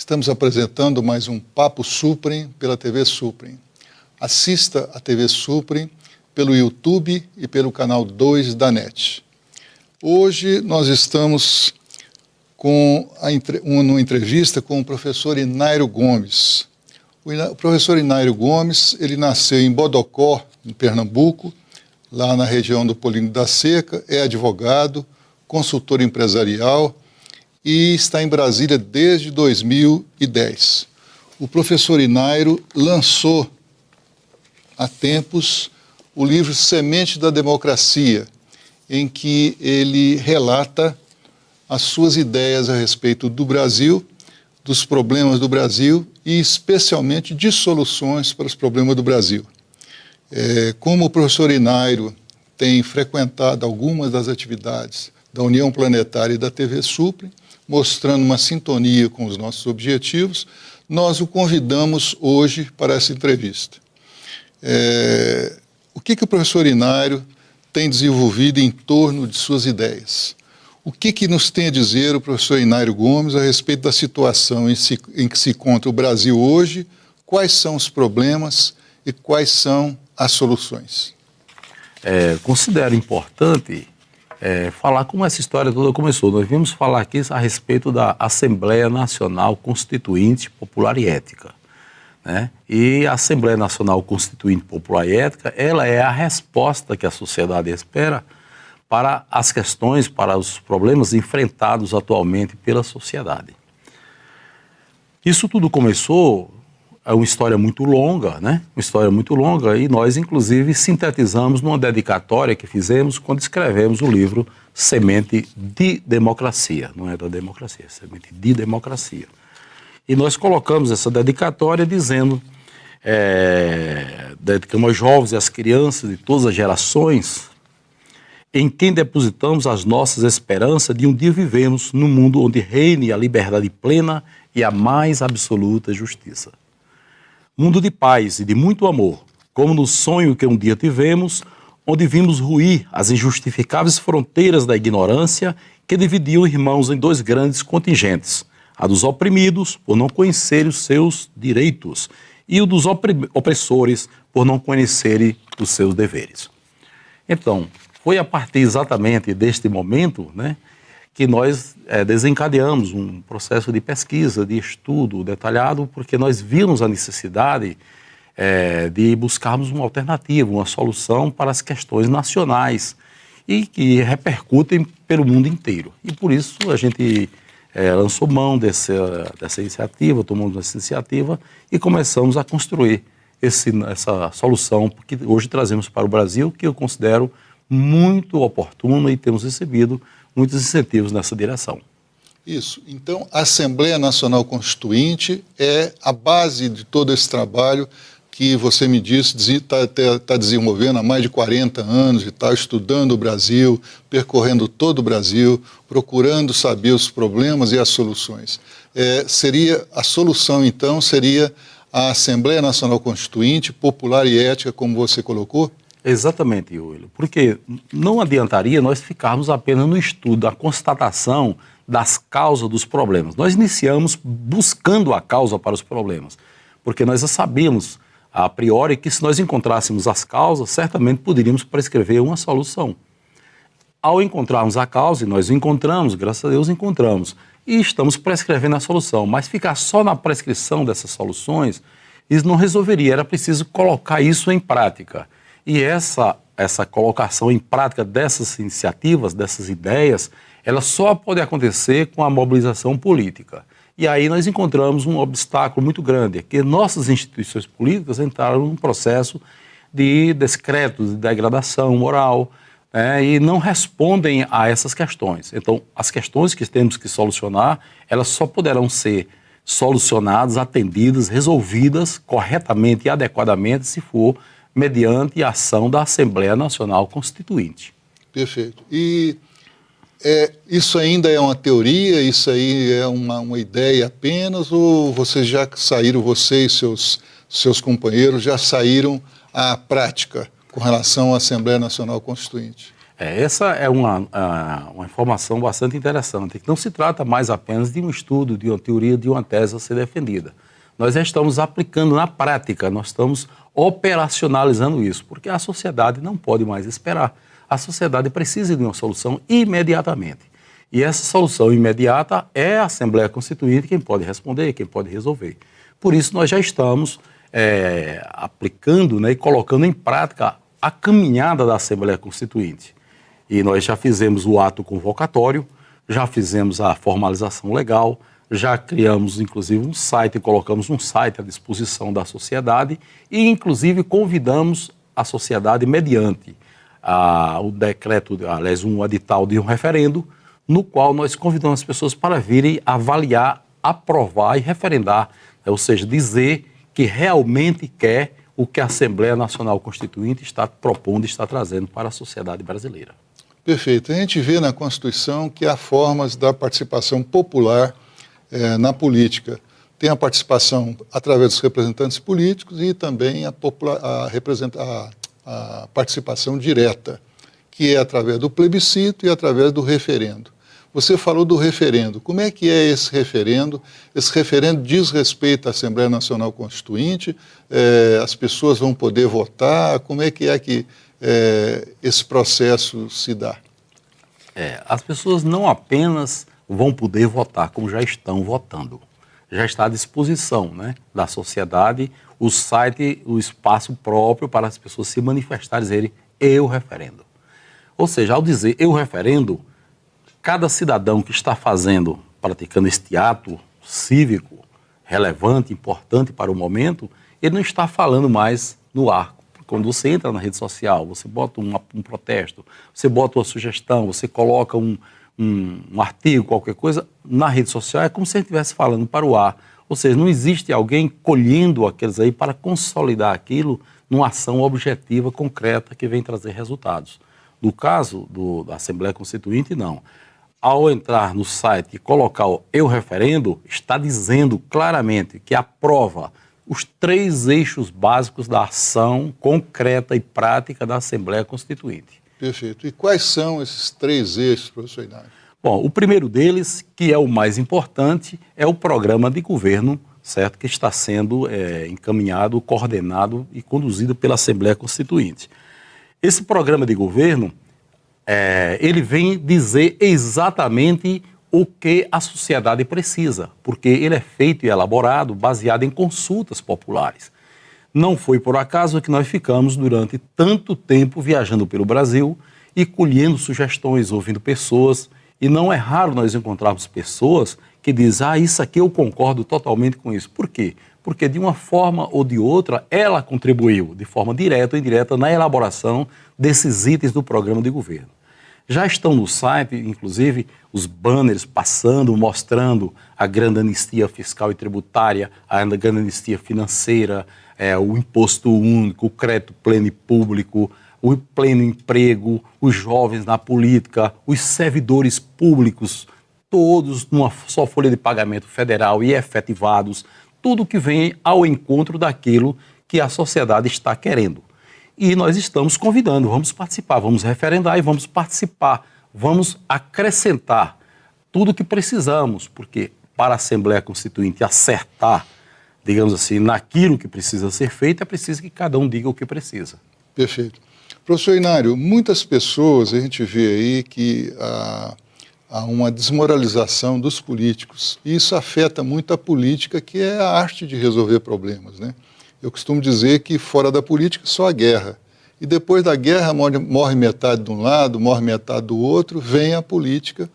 Estamos apresentando mais um Papo Suprem pela TV Suprem. Assista a TV Suprem pelo YouTube e pelo canal 2 da NET. Hoje nós estamos com uma entrevista com o professor Inairo Gomes. O professor Inairo Gomes, ele nasceu em Bodocó, em Pernambuco, lá na região do Polígono da Seca, é advogado, consultor empresarial e está em Brasília desde 2010. O professor Inairo lançou há tempos o livro Semente da Democracia, em que ele relata as suas ideias a respeito do Brasil, dos problemas do Brasil e especialmente de soluções para os problemas do Brasil. Como o professor Inairo tem frequentado algumas das atividades da União Planetária e da TV Suprem, mostrando uma sintonia com os nossos objetivos, nós o convidamos hoje para essa entrevista. O que o professor Inairo tem desenvolvido em torno de suas ideias? O que nos tem a dizer o professor Inairo Gomes a respeito da situação em que se encontra o Brasil hoje, quais são os problemas e quais são as soluções? Considero importante falar como essa história toda começou. Nós vimos falar aqui a respeito da Assembleia Nacional Constituinte Popular e Ética, né? E a Assembleia Nacional Constituinte Popular e Ética, ela é a resposta que a sociedade espera para as questões, para os problemas enfrentados atualmente pela sociedade. Isso tudo começou, é uma história muito longa, né? Uma história muito longa, e nós, inclusive, sintetizamos numa dedicatória que fizemos quando escrevemos o livro Semente de Democracia. Não é da democracia, é Semente de Democracia. E nós colocamos essa dedicatória dizendo, dedicamos aos jovens e às crianças de todas as gerações, em quem depositamos as nossas esperanças de um dia vivemos num mundo onde reine a liberdade plena e a mais absoluta justiça. Mundo de paz e de muito amor, como no sonho que um dia tivemos, onde vimos ruir as injustificáveis fronteiras da ignorância que dividiam irmãos em dois grandes contingentes, a dos oprimidos por não conhecerem os seus direitos e o dos opressores por não conhecerem os seus deveres. Então, foi a partir exatamente deste momento, né, que nós desencadeamos um processo de pesquisa, de estudo detalhado, porque nós vimos a necessidade de buscarmos uma alternativa, uma solução para as questões nacionais e que repercutem pelo mundo inteiro. E por isso a gente lançou mão dessa iniciativa, tomamos essa iniciativa e começamos a construir essa solução que hoje trazemos para o Brasil, que eu considero muito oportuno e temos recebido muitos incentivos nessa direção. Isso. Então, a Assembleia Nacional Constituinte é a base de todo esse trabalho que você me disse, está desenvolvendo há mais de 40 anos e tal, estudando o Brasil, percorrendo todo o Brasil, procurando saber os problemas e as soluções. A solução, então, seria a Assembleia Nacional Constituinte, Popular e Ética, como você colocou? Exatamente, William, porque não adiantaria nós ficarmos apenas no estudo, da constatação das causas dos problemas. Nós iniciamos buscando a causa para os problemas, porque nós já sabíamos, a priori, que se nós encontrássemos as causas, certamente poderíamos prescrever uma solução. Ao encontrarmos a causa, e nós encontramos, graças a Deus encontramos, e estamos prescrevendo a solução, mas ficar só na prescrição dessas soluções, isso não resolveria, era preciso colocar isso em prática. E essa colocação em prática dessas iniciativas, dessas ideias, ela só pode acontecer com a mobilização política. E aí nós encontramos um obstáculo muito grande, que nossas instituições políticas entraram num processo de descrédito, de degradação moral, né, e não respondem a essas questões. Então, as questões que temos que solucionar, elas só poderão ser solucionadas, atendidas, resolvidas corretamente e adequadamente se for mediante a ação da Assembleia Nacional Constituinte. Perfeito. E isso ainda é uma teoria, isso aí é uma ideia apenas, ou vocês já saíram, você e seus companheiros já saíram à prática com relação à Assembleia Nacional Constituinte? Essa é uma informação bastante interessante, que não se trata mais apenas de um estudo, de uma teoria, de uma tese a ser defendida. Nós já estamos aplicando na prática, nós estamos operacionalizando isso, porque a sociedade não pode mais esperar. A sociedade precisa de uma solução imediatamente. E essa solução imediata é a Assembleia Constituinte quem pode responder, quem pode resolver. Por isso, nós já estamos aplicando, né, e colocando em prática a caminhada da Assembleia Constituinte. E nós já fizemos o ato convocatório, já fizemos a formalização legal, já criamos, inclusive, um site, colocamos um site à disposição da sociedade e, inclusive, convidamos a sociedade mediante o decreto, aliás, um edital de um referendo, no qual nós convidamos as pessoas para virem avaliar, aprovar e referendar, ou seja, dizer que realmente quer o que a Assembleia Nacional Constituinte está propondo e está trazendo para a sociedade brasileira. Perfeito. A gente vê na Constituição que há formas da participação popular na política. Tem a participação através dos representantes políticos e também a participação direta, que é através do plebiscito e através do referendo. Você falou do referendo. Como é que é esse referendo? Esse referendo diz respeito à Assembleia Nacional Constituinte? As pessoas vão poder votar? Como é que esse processo se dá? As pessoas não apenas vão poder votar, como já estão votando. Já está à disposição, né, da sociedade o site, o espaço próprio para as pessoas se manifestarem e dizerem eu referendo. Ou seja, ao dizer eu referendo, cada cidadão que está praticando este ato cívico, relevante, importante para o momento, ele não está falando mais no ar. Quando você entra na rede social, você bota um protesto, você bota uma sugestão, você coloca um artigo, qualquer coisa, na rede social é como se ele estivesse falando para o ar. Ou seja, não existe alguém colhendo aqueles aí para consolidar aquilo numa ação objetiva, concreta, que vem trazer resultados. No caso da Assembleia Constituinte, não. Ao entrar no site e colocar o eu referendo, está dizendo claramente que aprova os 3 eixos básicos da ação concreta e prática da Assembleia Constituinte. Perfeito. E quais são esses 3 eixos, professor Inário? Bom, o primeiro deles, que é o mais importante, é o programa de governo, certo? Que está sendo encaminhado, coordenado e conduzido pela Assembleia Constituinte. Esse programa de governo, ele vem dizer exatamente o que a sociedade precisa, porque ele é feito e elaborado baseado em consultas populares. Não foi por acaso que nós ficamos durante tanto tempo viajando pelo Brasil e colhendo sugestões, ouvindo pessoas, e não é raro nós encontrarmos pessoas que dizem, isso aqui eu concordo totalmente com isso. Por quê? Porque de uma forma ou de outra, ela contribuiu de forma direta ou indireta na elaboração desses itens do programa de governo. Já estão no site, inclusive, os banners passando, mostrando a grande anistia fiscal e tributária, a grande anistia financeira, o imposto único, o crédito pleno e público, o pleno emprego, os jovens na política, os servidores públicos, todos numa só folha de pagamento federal e efetivados, tudo que vem ao encontro daquilo que a sociedade está querendo. E nós estamos convidando, vamos participar, vamos referendar e vamos participar, vamos acrescentar tudo o que precisamos, porque para a Assembleia Constituinte acertar, digamos assim, naquilo que precisa ser feito, é preciso que cada um diga o que precisa. Perfeito. Professor Inário, muitas pessoas, a gente vê aí que há uma desmoralização dos políticos, e isso afeta muito a política, que é a arte de resolver problemas, né? Eu costumo dizer que fora da política só a guerra. E depois da guerra morre metade de um lado, morre metade do outro, vem a política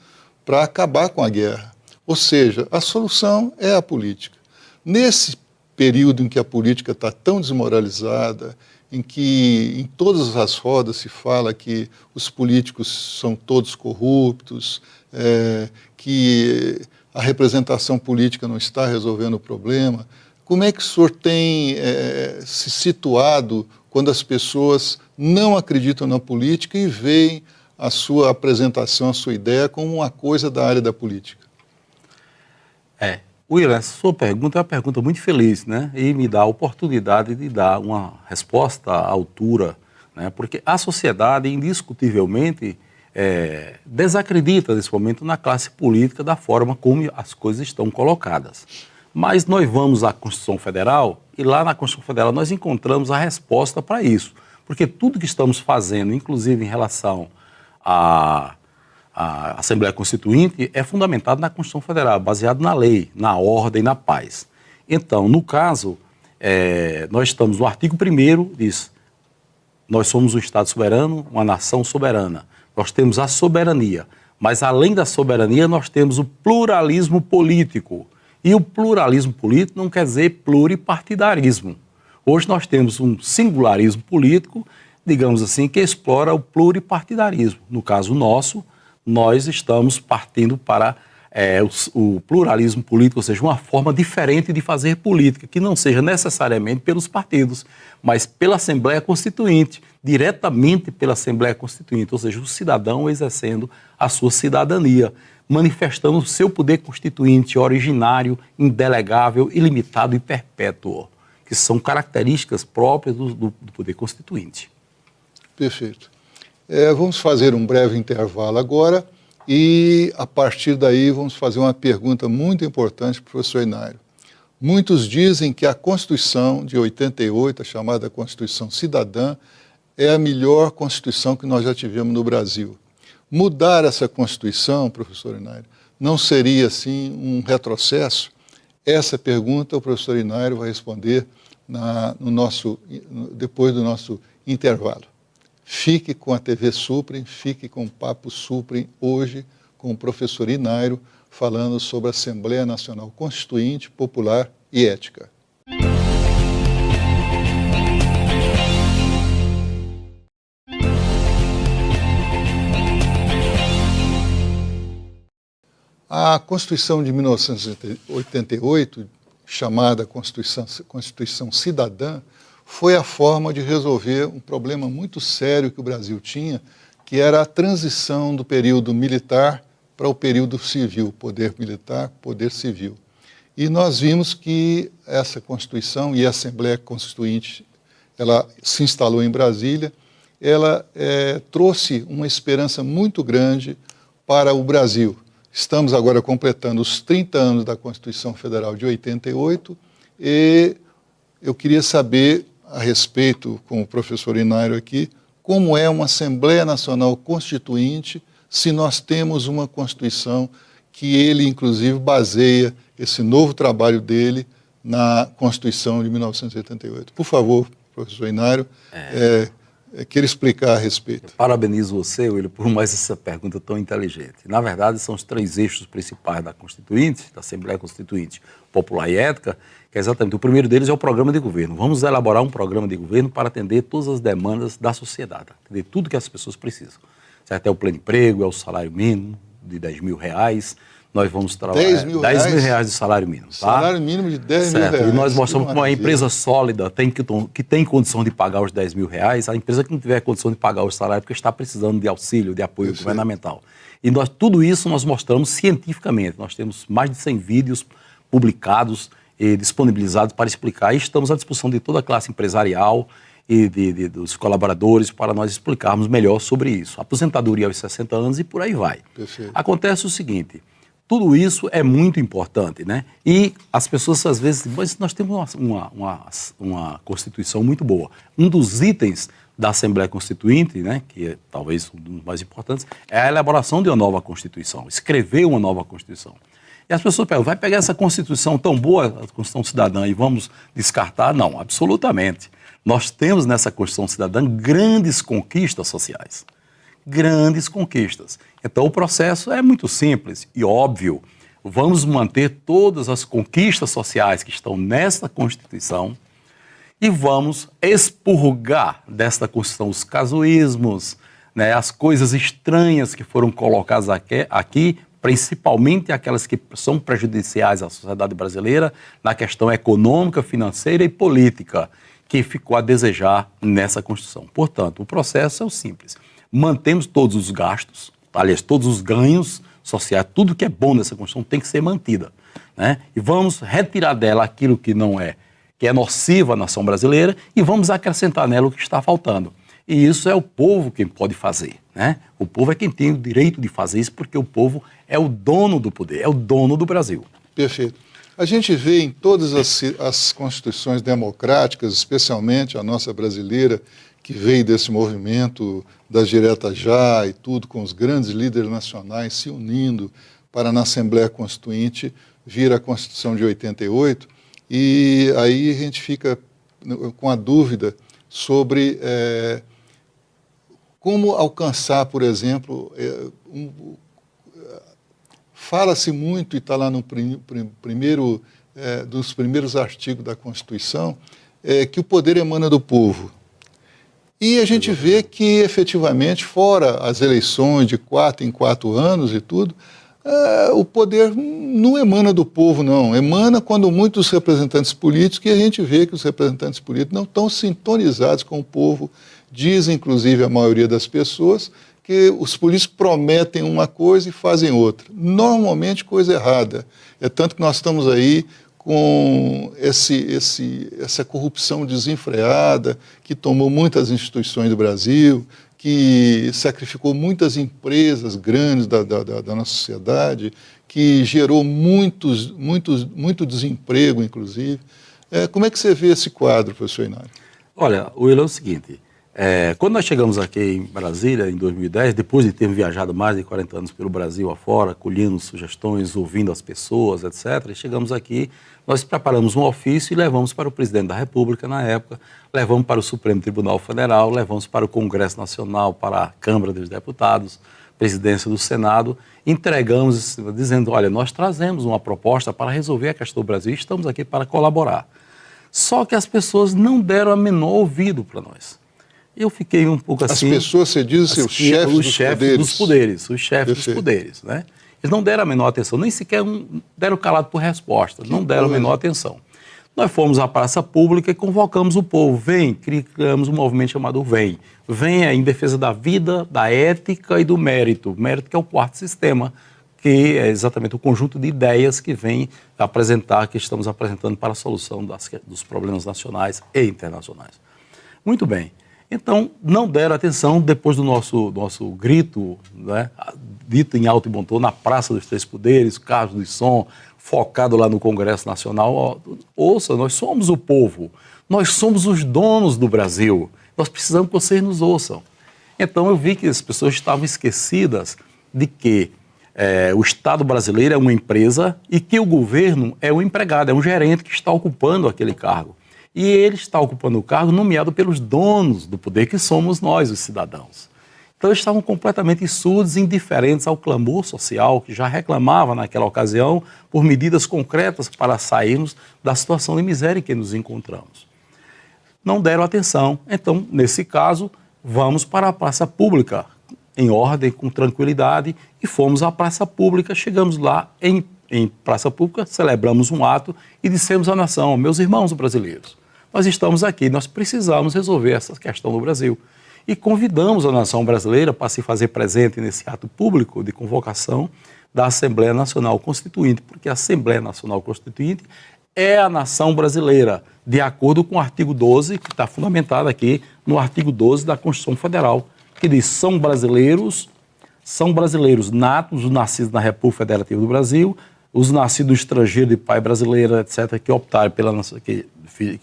para acabar com a guerra. Ou seja, a solução é a política. Nesse período em que a política está tão desmoralizada, em que em todas as rodas se fala que os políticos são todos corruptos, que a representação política não está resolvendo o problema, como é que o senhor tem se situado quando as pessoas não acreditam na política e veem a sua apresentação, a sua ideia como uma coisa da área da política? William, essa sua pergunta é uma pergunta muito feliz, né? E me dá a oportunidade de dar uma resposta à altura, né? Porque a sociedade, indiscutivelmente, desacredita, nesse momento, na classe política da forma como as coisas estão colocadas. Mas nós vamos à Constituição Federal e lá na Constituição Federal nós encontramos a resposta para isso. Porque tudo que estamos fazendo, inclusive em relação à Assembleia Constituinte, é fundamentado na Constituição Federal, baseado na lei, na ordem, na paz. Então, no caso, nós estamos no artigo 1º, diz, nós somos um Estado soberano, uma nação soberana. Nós temos a soberania, mas além da soberania nós temos o pluralismo político. E o pluralismo político não quer dizer pluripartidarismo. Hoje nós temos um singularismo político, digamos assim, que explora o pluripartidarismo. No caso nosso, nós estamos partindo para o pluralismo político, ou seja, uma forma diferente de fazer política, que não seja necessariamente pelos partidos, mas pela Assembleia Constituinte, diretamente pela Assembleia Constituinte, ou seja, o cidadão exercendo a sua cidadania, manifestando o seu poder constituinte originário, indelegável, ilimitado e perpétuo, que são características próprias do poder constituinte. Perfeito. Vamos fazer um breve intervalo agora e, a partir daí, vamos fazer uma pergunta muito importante para o professor Inário. Muitos dizem que a Constituição de 88, a chamada Constituição Cidadã, é a melhor Constituição que nós já tivemos no Brasil. Mudar essa Constituição, professor Inário, não seria, assim, um retrocesso? Essa pergunta o professor Inário vai responder depois do nosso intervalo. Fique com a TV Suprem, fique com o Papo Suprem, hoje com o professor Inário, falando sobre a Assembleia Nacional Constituinte, Popular e Ética. A Constituição de 1988, chamada Constituição Cidadã, foi a forma de resolver um problema muito sério que o Brasil tinha, que era a transição do período militar para o período civil, poder militar, poder civil. E nós vimos que essa Constituição e a Assembleia Constituinte, ela se instalou em Brasília, ela trouxe uma esperança muito grande para o Brasil. Estamos agora completando os 30 anos da Constituição Federal de 88 e eu queria saber, a respeito, com o professor Inário aqui, como é uma Assembleia Nacional Constituinte se nós temos uma Constituição que ele, inclusive, baseia esse novo trabalho dele na Constituição de 1988. Por favor, professor Inário, queira explicar a respeito. Eu parabenizo você, William, por mais essa pergunta tão inteligente. Na verdade, são os 3 eixos principais da Constituinte, da Assembleia Constituinte Popular e Ética, que é exatamente, o primeiro deles é o programa de governo. Vamos elaborar um programa de governo para atender todas as demandas da sociedade, atender tudo que as pessoas precisam. Certo? É o pleno emprego, é o salário mínimo de R$10.000, nós vamos trabalhar... R$10.000 de salário mínimo. Tá? Salário mínimo de R$10.000. E nós mostramos que uma empresa sólida que tem condição de pagar os R$10.000, a empresa que não tiver condição de pagar o salário porque está precisando de auxílio, de apoio governamental. E tudo isso nós mostramos cientificamente. Nós temos mais de 100 vídeos publicados e disponibilizados para explicar, e estamos à disposição de toda a classe empresarial e dos colaboradores para nós explicarmos melhor sobre isso. Aposentadoria aos 60 anos e por aí vai. Perfeito. Acontece o seguinte, tudo isso é muito importante, né? E as pessoas às vezes dizem, mas nós temos uma Constituição muito boa. Um dos itens da Assembleia Constituinte, né, que é talvez um dos mais importantes, é a elaboração de uma nova Constituição, escrever uma nova Constituição. E as pessoas perguntam, vai pegar essa Constituição tão boa, a Constituição Cidadã, e vamos descartar? Não, absolutamente. Nós temos nessa Constituição Cidadã grandes conquistas sociais. Grandes conquistas. Então o processo é muito simples e óbvio. Vamos manter todas as conquistas sociais que estão nesta Constituição e vamos expurgar desta Constituição os casuísmos, né, as coisas estranhas que foram colocadas aqui, principalmente aquelas que são prejudiciais à sociedade brasileira na questão econômica, financeira e política, que ficou a desejar nessa Constituição. Portanto, o processo é o simples. Mantemos todos os gastos, aliás, todos os ganhos sociais, tudo que é bom nessa Constituição tem que ser mantida, né? E vamos retirar dela aquilo que não é, que é nocivo à nação brasileira, e vamos acrescentar nela o que está faltando. E isso é o povo quem pode fazer, né? O povo é quem tem o direito de fazer isso, porque o povo é o dono do poder, é o dono do Brasil. Perfeito. A gente vê em todas as constituições democráticas, especialmente a nossa brasileira, que veio desse movimento das diretas já e tudo, com os grandes líderes nacionais se unindo para na Assembleia Constituinte vir a Constituição de 88, e aí a gente fica com a dúvida sobre como alcançar, por exemplo, fala-se muito, e está lá no primeiro, dos primeiros artigos da Constituição, que o poder emana do povo. E a gente vê que, efetivamente, fora as eleições de 4 em 4 anos e tudo, o poder não emana do povo, não. Emana quando muitos representantes políticos, e a gente vê que os representantes políticos não estão sintonizados com o povo, diz, inclusive, a maioria das pessoas, que os políticos prometem uma coisa e fazem outra. Normalmente, coisa errada. É tanto que nós estamos aí com essa corrupção desenfreada, que tomou muitas instituições do Brasil, que sacrificou muitas empresas grandes da nossa sociedade, que gerou muito desemprego, inclusive. Como é que você vê esse quadro, professor Inário? Olha, o William, é o seguinte, quando nós chegamos aqui em Brasília, em 2010, depois de termos viajado mais de 40 anos pelo Brasil afora, colhendo sugestões, ouvindo as pessoas, etc., chegamos aqui, nós preparamos um ofício e levamos para o presidente da República, na época, levamos para o Supremo Tribunal Federal, levamos para o Congresso Nacional, para a Câmara dos Deputados, presidência do Senado, entregamos dizendo, olha, nós trazemos uma proposta para resolver a questão do Brasil e estamos aqui para colaborar. Só que as pessoas não deram a menor ouvido para nós. Eu fiquei um pouco assim... As pessoas, você diz, os chefes dos poderes. Os chefes dos poderes, né? Eles não deram a menor atenção, nem sequer deram calado por resposta, não deram a menor atenção. Nós fomos à praça pública e convocamos o povo. Vem, criamos um movimento chamado Vem. Venha em defesa da vida, da ética e do mérito. O mérito que é o quarto sistema, que é exatamente o conjunto de ideias que vem apresentar, que estamos apresentando para a solução dos problemas nacionais e internacionais. Muito bem. Então, não deram atenção depois do nosso grito, né, dito em alto e bom tom, na Praça dos Três Poderes, carros de som, focado lá no Congresso Nacional. Ouça, nós somos o povo, nós somos os donos do Brasil, nós precisamos que vocês nos ouçam. Então, eu vi que as pessoas estavam esquecidas de que o Estado brasileiro é uma empresa e que o governo é um empregado, é um gerente que está ocupando aquele cargo. E ele está ocupando o cargo nomeado pelos donos do poder, que somos nós, os cidadãos. Então, eles estavam completamente surdos e indiferentes ao clamor social, que já reclamava naquela ocasião por medidas concretas para sairmos da situação de miséria em que nos encontramos. Não deram atenção. Então, nesse caso, vamos para a praça pública, em ordem, com tranquilidade, e fomos à praça pública, chegamos lá em praça pública, celebramos um ato e dissemos à nação, meus irmãos brasileiros, nós estamos aqui, nós precisamos resolver essa questão no Brasil. E convidamos a nação brasileira para se fazer presente nesse ato público de convocação da Assembleia Nacional Constituinte, porque a Assembleia Nacional Constituinte é a nação brasileira, de acordo com o artigo 12, que está fundamentado aqui no artigo 12 da Constituição Federal, que diz, são brasileiros natos, os nascidos na República Federativa do Brasil, os nascidos no estrangeiro de pai brasileiro, etc., que optarem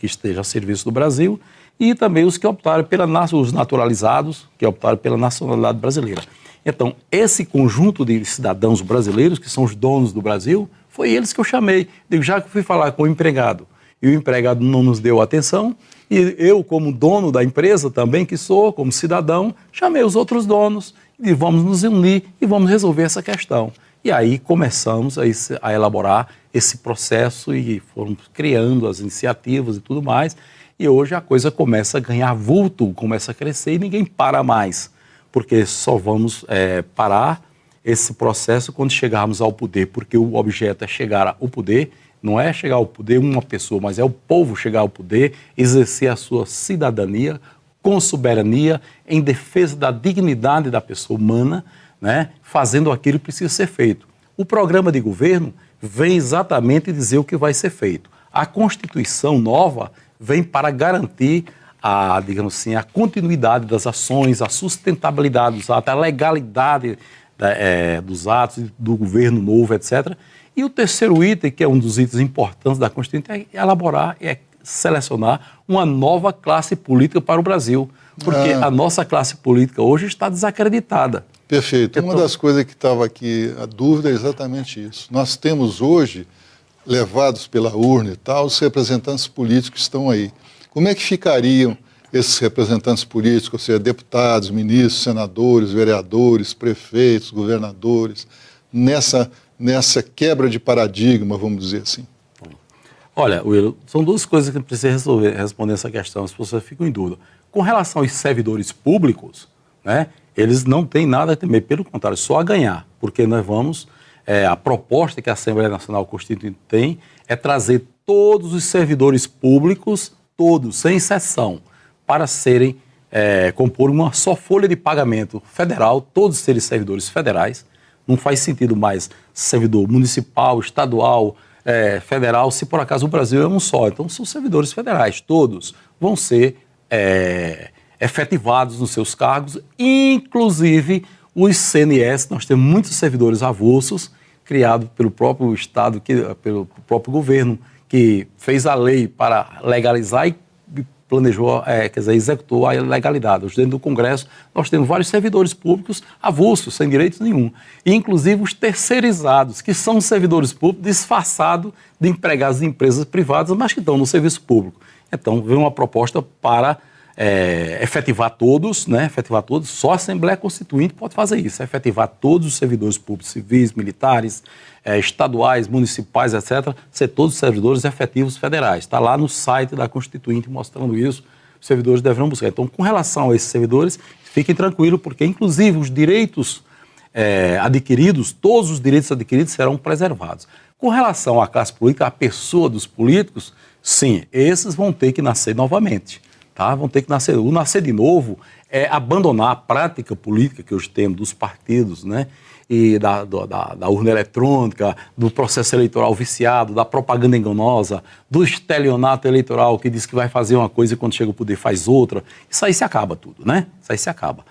que esteja a serviço do Brasil, e também os que optaram os naturalizados, que optaram pela nacionalidade brasileira. Então, esse conjunto de cidadãos brasileiros, que são os donos do Brasil, foi eles que eu chamei. Digo, já que eu fui falar com o empregado, e o empregado não nos deu atenção, e eu, como dono da empresa também que sou, como cidadão, chamei os outros donos, e vamos nos unir e vamos resolver essa questão. E aí começamos a elaborar esse processo e fomos criando as iniciativas e tudo mais. E hoje a coisa começa a ganhar vulto, começa a crescer e ninguém para mais. Porque só vamos parar esse processo quando chegarmos ao poder, porque o objeto é chegar ao poder, não é chegar ao poder uma pessoa, mas é o povo chegar ao poder, exercer a sua cidadania com soberania, em defesa da dignidade da pessoa humana, né, fazendo aquilo que precisa ser feito. O programa de governo vem exatamente dizer o que vai ser feito. A Constituição nova vem para garantir digamos assim, a continuidade das ações, a sustentabilidade dos atos, a legalidade dos atos do governo novo, etc. E o terceiro item, que é um dos itens importantes da Constituinte, é elaborar, selecionar uma nova classe política para o Brasil, porque a nossa classe política hoje está desacreditada. Perfeito. Uma das coisas que estava aqui, a dúvida é exatamente isso. Nós temos hoje, levados pela urna e tal, os representantes políticos que estão aí. Como é que ficariam esses representantes políticos, ou seja, deputados, ministros, senadores, vereadores, prefeitos, governadores, nessa quebra de paradigma, vamos dizer assim? Olha, Will, são duas coisas que precisa responder essa questão, as pessoas ficam em dúvida. Com relação aos servidores públicos, né, eles não têm nada a temer, pelo contrário, só a ganhar, porque nós vamos, a proposta que a Assembleia Nacional Constituinte tem é trazer todos os servidores públicos, todos, sem exceção, para compor uma só folha de pagamento federal, todos serem servidores federais. Não faz sentido mais servidor municipal, estadual, federal, se por acaso o Brasil é um só. Então, são servidores federais, todos vão ser efetivados nos seus cargos, inclusive os CNS. Nós temos muitos servidores avulsos, criados pelo próprio Estado, pelo próprio governo, que fez a lei para legalizar e planejou, executou a legalidade. Dentro do Congresso, nós temos vários servidores públicos avulsos, sem direitos nenhum. E, inclusive, os terceirizados, que são servidores públicos disfarçados de empregados de empresas privadas, mas que estão no serviço público. Então, veio uma proposta para efetivar todos, né? Efetivar todos. Só a Assembleia Constituinte pode fazer isso, efetivar todos os servidores públicos, civis, militares, estaduais, municipais, etc., ser todos servidores efetivos federais. Está lá no site da Constituinte mostrando isso, os servidores deverão buscar. Então, com relação a esses servidores, fiquem tranquilos, porque, inclusive, os direitos adquiridos, todos os direitos adquiridos serão preservados. Com relação à classe política, à pessoa dos políticos, sim, esses vão ter que nascer novamente. Tá? Vão ter que nascer. O nascer de novo é abandonar a prática política que hoje temos dos partidos, né? E da urna eletrônica, do processo eleitoral viciado, da propaganda enganosa, do estelionato eleitoral que diz que vai fazer uma coisa e quando chega ao poder faz outra. Isso aí se acaba tudo, né? Isso aí se acaba.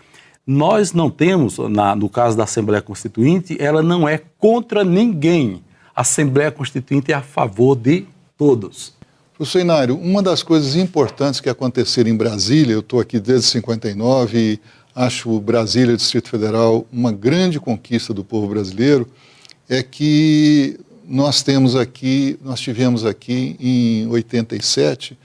Nós não temos, no caso da Assembleia Constituinte, ela não é contra ninguém. A Assembleia Constituinte é a favor de todos. Professor Inário, uma das coisas importantes que aconteceram em Brasília, eu estou aqui desde 59 e acho Brasília, Distrito Federal, uma grande conquista do povo brasileiro, é que nós tivemos aqui em 87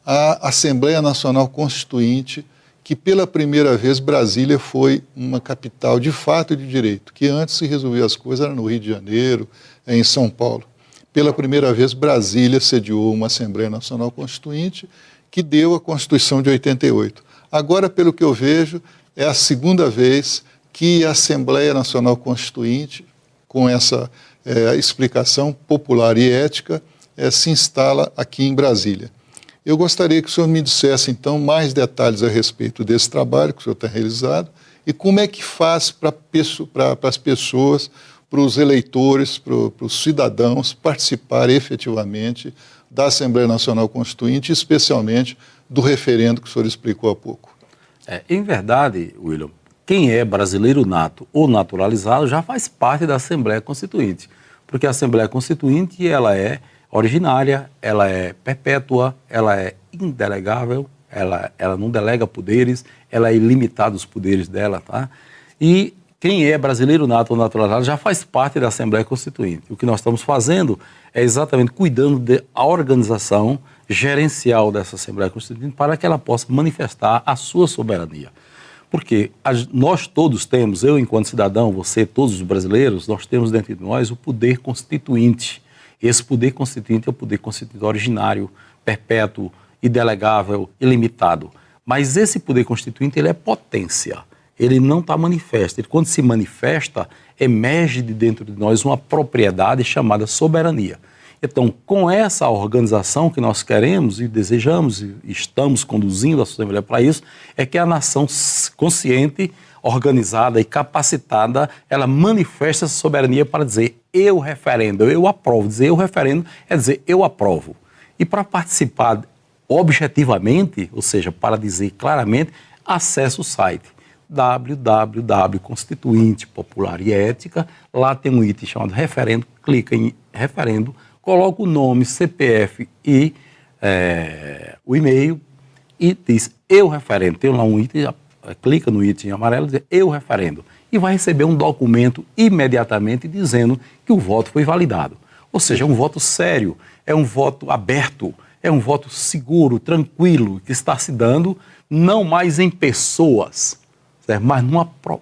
a Assembleia Nacional Constituinte, que pela primeira vez Brasília foi uma capital de fato e de direito, que antes se resolvia as coisas era no Rio de Janeiro, em São Paulo. Pela primeira vez, Brasília sediou uma Assembleia Nacional Constituinte que deu a Constituição de 88. Agora, pelo que eu vejo, é a segunda vez que a Assembleia Nacional Constituinte, com essa explicação popular e ética, se instala aqui em Brasília. Eu gostaria que o senhor me dissesse, então, mais detalhes a respeito desse trabalho que o senhor tem realizado e como é que faz para as pessoas, para os eleitores, para os cidadãos participarem efetivamente da Assembleia Nacional Constituinte, especialmente do referendo que o senhor explicou há pouco. Em verdade, William, quem é brasileiro nato ou naturalizado já faz parte da Assembleia Constituinte, porque a Assembleia Constituinte ela é originária, ela é perpétua, ela é indelegável, ela não delega poderes, ela é ilimitada os poderes dela, tá? E quem é brasileiro nato ou naturalizado já faz parte da Assembleia Constituinte. O que nós estamos fazendo é exatamente cuidando da organização gerencial dessa Assembleia Constituinte para que ela possa manifestar a sua soberania. Porque nós todos temos, eu enquanto cidadão, você, todos os brasileiros, nós temos dentro de nós o poder constituinte. Esse poder constituinte é o poder constituinte originário, perpétuo, indelegável, ilimitado. Mas esse poder constituinte ele é potência. Ele não está manifesto. Ele, quando se manifesta, emerge de dentro de nós uma propriedade chamada soberania. Então, com essa organização que nós queremos e desejamos e estamos conduzindo a Assembleia para isso, é que a nação consciente, organizada e capacitada, ela manifesta essa soberania para dizer eu referendo, eu aprovo. Dizer eu referendo é dizer eu aprovo. E para participar objetivamente, ou seja, para dizer claramente, acesse o site www.constituinte popular e ética. Lá tem um item chamado referendo, clica em referendo, coloca o nome, CPF e o e-mail e diz eu referendo. Tem lá um item, clica no item amarelo e diz eu referendo. E vai receber um documento imediatamente dizendo que o voto foi validado. Ou seja, é um voto sério, é um voto aberto, é um voto seguro, tranquilo, que está se dando não mais em pessoas, certo? Mas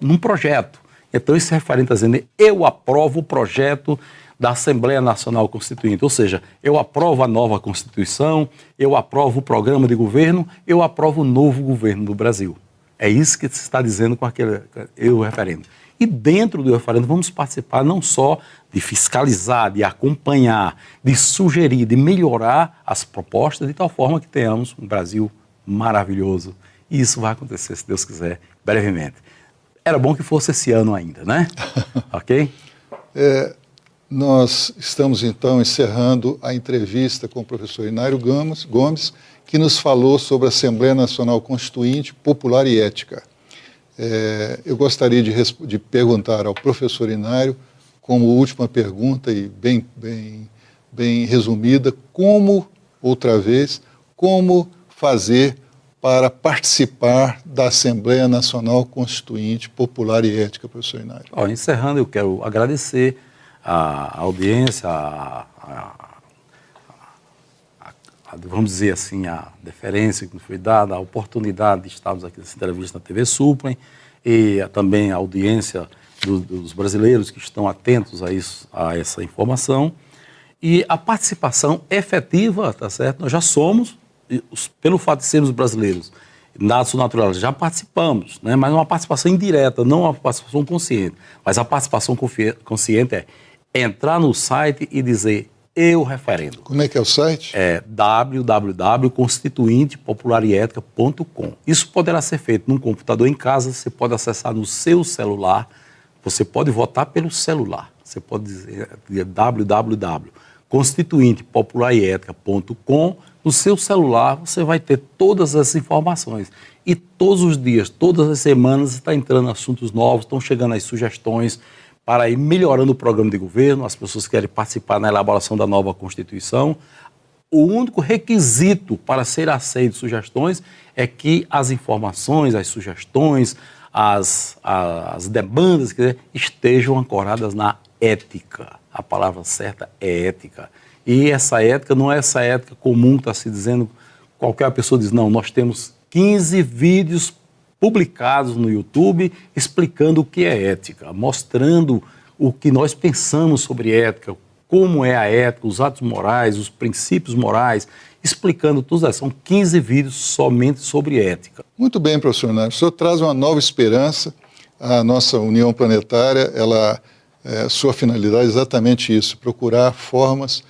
num projeto. Então esse referendo está dizendo eu aprovo o projeto da Assembleia Nacional Constituinte, ou seja, eu aprovo a nova Constituição, eu aprovo o programa de governo, eu aprovo o novo governo do Brasil. É isso que se está dizendo com aquele referendo. E dentro do referendo vamos participar não só de fiscalizar, de acompanhar, de sugerir, de melhorar as propostas de tal forma que tenhamos um Brasil maravilhoso. E isso vai acontecer, se Deus quiser, brevemente. Era bom que fosse esse ano ainda, né? Ok? Nós estamos, então, encerrando a entrevista com o professor Inário Gomes, que nos falou sobre a Assembleia Nacional Constituinte, Popular e Ética. Eu gostaria de perguntar ao professor Inário, como última pergunta e bem resumida, como fazer para participar da Assembleia Nacional Constituinte, Popular e Ética, professor Inário? Encerrando, eu quero agradecer a audiência, vamos dizer assim, a deferência que nos foi dada, a oportunidade de estarmos aqui nessa entrevista na TV Suprem e também a audiência dos brasileiros que estão atentos a isso, a essa informação e a participação efetiva, tá certo? Nós já somos, pelo fato de sermos brasileiros, natos naturais, já participamos, né? Mas uma participação indireta, não uma participação consciente. Mas a participação consciente é entrar no site e dizer eu referendo. Como é que é o site? É www.constituintepopularetica.com. Isso poderá ser feito num computador em casa, você pode acessar no seu celular, você pode votar pelo celular. Você pode dizer www.constituintepopularetica.com. No seu celular você vai ter todas as informações. E todos os dias, todas as semanas está entrando assuntos novos, estão chegando as sugestões para ir melhorando o programa de governo, as pessoas que querem participar na elaboração da nova Constituição. O único requisito para ser aceito sugestões é que as informações, as sugestões, as demandas estejam ancoradas na ética. A palavra certa é ética. E essa ética não é essa ética comum que está se dizendo, qualquer pessoa diz, não, nós temos 15 vídeos publicados no YouTube explicando o que é ética, mostrando o que nós pensamos sobre ética, como é a ética, os atos morais, os princípios morais, explicando tudo isso. São 15 vídeos somente sobre ética. Muito bem, professor Inário. O senhor traz uma nova esperança à nossa União Planetária. Sua finalidade é exatamente isso, procurar formas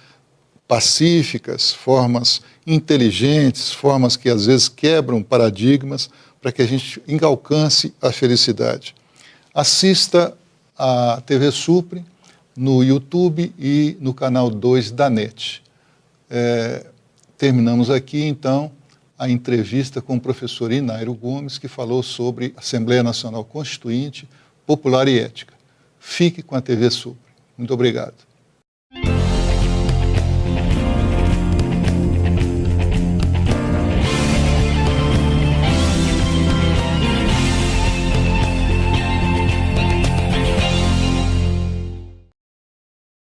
pacíficas, formas inteligentes, formas que às vezes quebram paradigmas para que a gente alcance a felicidade. Assista a TV Suprem no YouTube e no canal 2 da NET. Terminamos aqui, então, a entrevista com o professor Inário Gomes, que falou sobre Assembleia Nacional Constituinte, Popular e Ética. Fique com a TV Suprem. Muito obrigado.